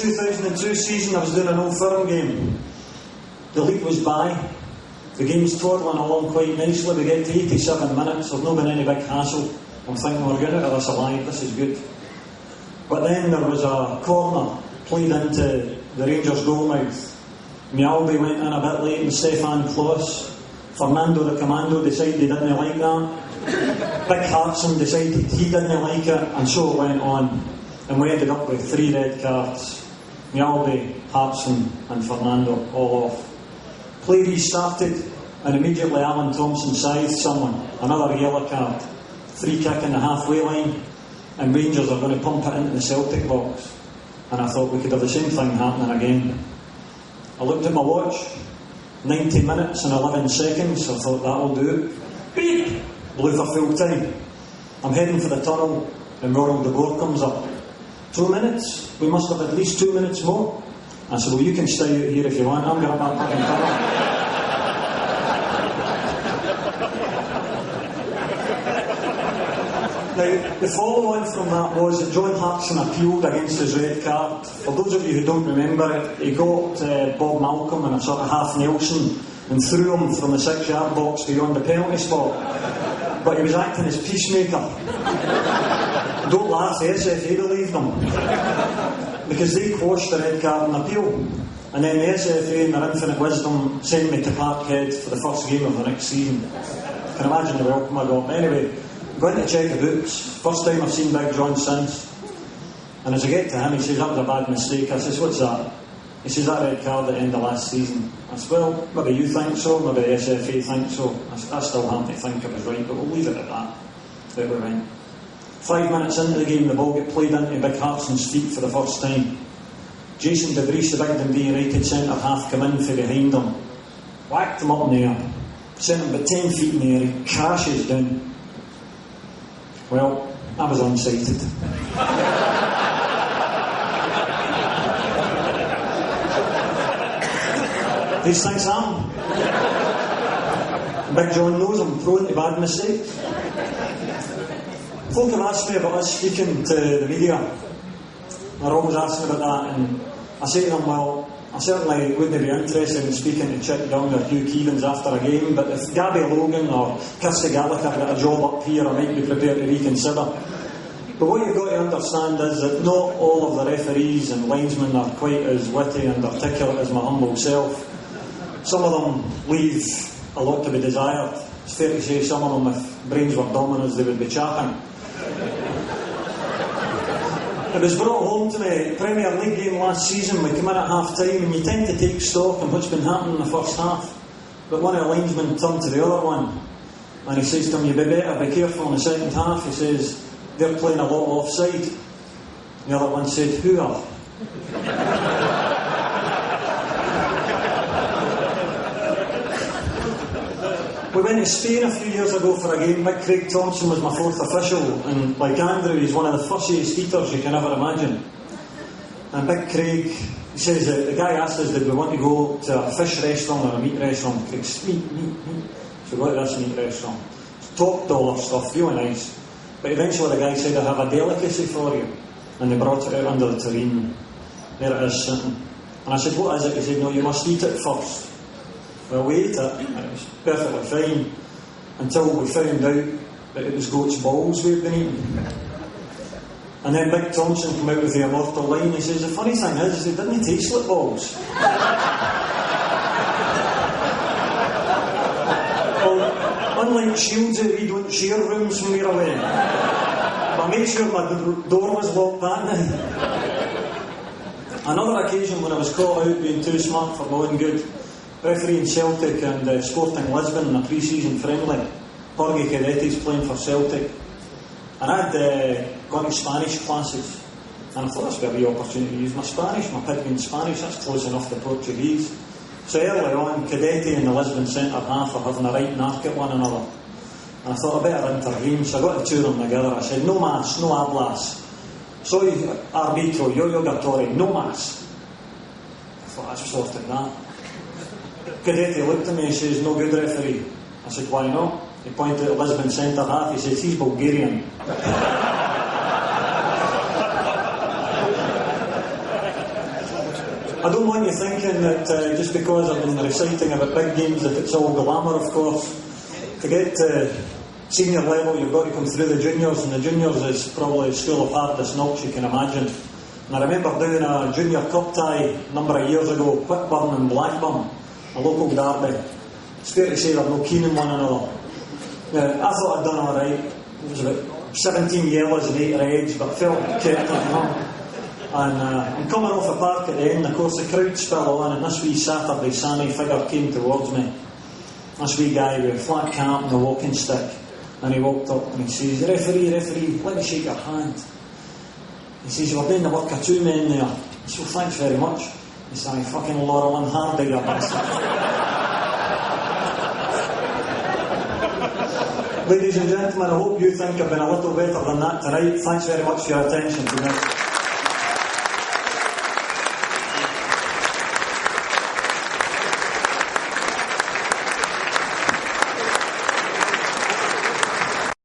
2002 season, I was doing an Old Firm game. The league was by. The game's toddling along quite nicely. We get to 87 minutes. There's not been any big hassle. I'm thinking we're getting out of this alive. This is good. But then there was a corner played into the Rangers' goalmouth. Mialby went in a bit late and Stefan close. Fernando the Commando decided he didn't like that. Big Hartson decided he didn't like it, and so it went on. And we ended up with 3 red cards. Mialby, Hartson and Fernando all off. Play restarted, and immediately Alan Thompson scythed someone. Another yellow card. Free kick in the halfway line, and Rangers are going to pump it into the Celtic box. And I thought we could have the same thing happening again. I looked at my watch, 90 minutes and 11 seconds. I thought that'll do it. Beep! Blew for full time. I'm heading for the tunnel, and Ronald de Boer comes up. 2 minutes? We must have at least 2 minutes more. I said, well, you can stay out here if you want. I'm going back fucking tunnel. Now, the follow-on from that was that John Hartson appealed against his red card. For those of you who don't remember it, he got Bob Malcolm in a sort of half Nelson and threw him from the 6-yard box beyond the penalty spot. But he was acting as peacemaker. Don't laugh, the SFA believed him. Because they quashed the red card in appeal. And then the SFA, in their infinite wisdom, sent me to Parkhead for the first game of the next season. You can imagine the welcome I got. Anyway, went to check the books. First time I've seen Big John since. And as I get to him, he says, that was a bad mistake. I says, what's that? He says, that red card at the end of last season. I said, well, maybe you think so, maybe the SFA think so. I still happen to think it was right, but we'll leave it at that. There we went. 5 minutes into the game, the ball get played into Big Hartson's feet for the first time. Jason De Vries, the Big Dundee United centre half, come in from behind him. Whacked him up in the air. Sent him about 10 feet in the air. He crashes down. Well, I was unsighted. These things happen. Big John knows I'm prone to bad mistakes. Folk have asked me about us speaking to the media. They're always asking about that, and I say to them, well, I certainly wouldn't be interested in speaking to Chick Young or Hugh Keevins after a game, but if Gabby Logan or Kirsty Gallagher got a job up here, I might be prepared to reconsider. But what you've got to understand is that not all of the referees and linesmen are quite as witty and articulate as my humble self. Some of them leave a lot to be desired. It's fair to say some of them, if brains were dominoes, they would be chapping. It was brought home to me, Premier League game last season, we come in at half-time and you tend to take stock on what's been happening in the first half. But one of the linesmen turned to the other one and he says to him, you better be careful in the second half. He says, they're playing a lot offside. The other one said, who are? We went to Spain a few years ago for a game. Big Craig Thompson was my fourth official, and like Andrew, he's one of the fussiest eaters you can ever imagine. And Big Craig, he says that the guy asked us, did we want to go to a fish restaurant or a meat restaurant? Craig said, meat. So we went to this meat restaurant. It's top dollar stuff, really nice. But eventually the guy said, I have a delicacy for you. And they brought it out under the tureen. There it is sitting. And I said, what is it? He said, no, you must eat it first. Well, we ate it, and it was perfectly fine, until we found out that it was goat's balls we'd been eating. And then Big Thompson came out with the immortal line. He says, the funny thing is, they didn't taste like balls. Well, unlike Shields, we don't share rooms when we're away. But I made sure my door was locked that night. Another occasion when I was caught out being too smart for my own good, refereeing Celtic and Sporting Lisbon in a pre-season friendly. Jorge Cadetti's playing for Celtic. And I'd gone to Spanish classes. And I thought this would be a wee opportunity to use my Spanish, my pidgin Spanish, that's close enough to Portuguese. So early on, Cadetti and the Lisbon centre half are having a right narc at one another. And I thought I better intervene, so I got the two of them together. I said, no mas, no hablas. Soy arbitro, yo jugador, no mas. I thought, I've sorted that. Cadetti looked at me and says, no good referee. I said, why not? He pointed at Lisbon centre half, he says, he's Bulgarian. I don't want you thinking that just because I've been reciting about big games that it's all glamour, of course. To get to senior level, you've got to come through the juniors, and the juniors is probably a school of hardest knocks you can imagine. And I remember doing a junior cup tie a number of years ago, Whitburn and Blackburn, a local derby. It's fair to say they're no keen on one another. I thought I'd done alright. It was about 17 yellows and 8 reds, but I felt I kept it, And I'm coming off the park at the end. Of course, the crowd spill on, and this wee Saturday Sammy figure came towards me. This wee guy with a flat cap and a walking stick. And he walked up and he says, referee, let me shake your hand. He says, you were doing the work of 2 men there. I said, well, thanks very much. He said, I fucking Laurel and Hardy, you bastard. Ladies and gentlemen, I hope you think I've been a little better than that tonight. Thanks very much for your attention tonight.